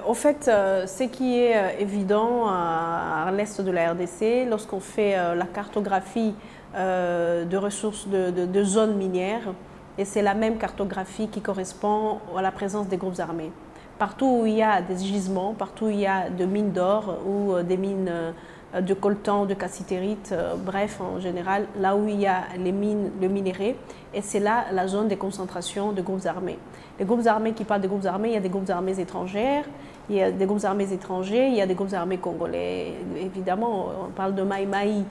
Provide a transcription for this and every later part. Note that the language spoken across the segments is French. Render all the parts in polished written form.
Au fait, ce qui est évident à l'est de la RDC, lorsqu'on fait la cartographie de ressources de zones minières, et c'est la même cartographie qui correspond à la présence des groupes armés. Partout où il y a des gisements, partout où il y a des mines d'or ou des mines de coltan, de cassitérite, bref, en général, là où il y a les mines, le minerai, et c'est là la zone de concentration de groupes armés. Les groupes armés qui parlent de groupes armés, il y a des groupes armés étrangères, il y a des groupes armés étrangers, il y a des groupes armés congolais. Évidemment, on parle de Maï Maï,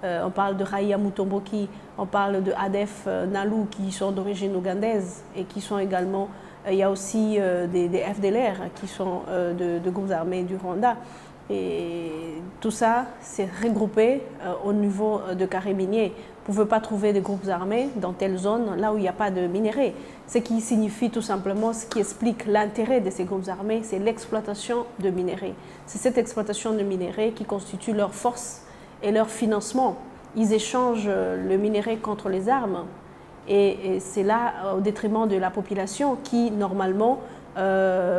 on parle de Raïa Mutomboki, on parle de ADF Nalu qui sont d'origine ougandaise et qui sont également, il y a aussi des FDLR qui sont de groupes armés du Rwanda. Et tout ça, c'est regroupé au niveau de carrés miniers. Vous ne pouvez pas trouver de groupes armés dans telle zone, là où il n'y a pas de minerais. Ce qui signifie tout simplement, ce qui explique l'intérêt de ces groupes armés, c'est l'exploitation de minerais. C'est cette exploitation de minerais qui constitue leur force et leur financement. Ils échangent le minerai contre les armes. Et c'est là au détriment de la population qui, normalement,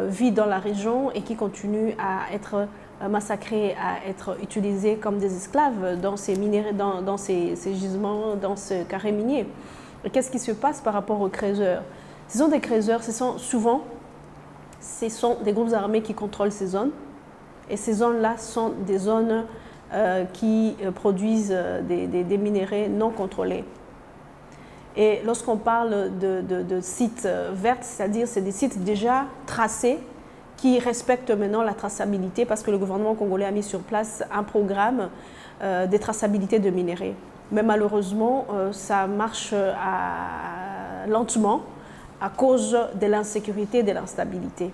vit dans la région et qui continue à être massacrés, à être utilisés comme des esclaves dans ces minéraux, dans ces gisements, dans ce carré minier. Qu'est-ce qui se passe par rapport aux creuseurs? Ce sont des creuseurs, ce sont des groupes armés qui contrôlent ces zones. Et ces zones-là sont des zones qui produisent des minéraux non contrôlés. Et lorsqu'on parle de sites verts, c'est-à-dire c'est des sites déjà tracés, qui respectent maintenant la traçabilité parce que le gouvernement congolais a mis sur place un programme de traçabilité de minerais. Mais malheureusement, ça marche lentement à cause de l'insécurité et de l'instabilité.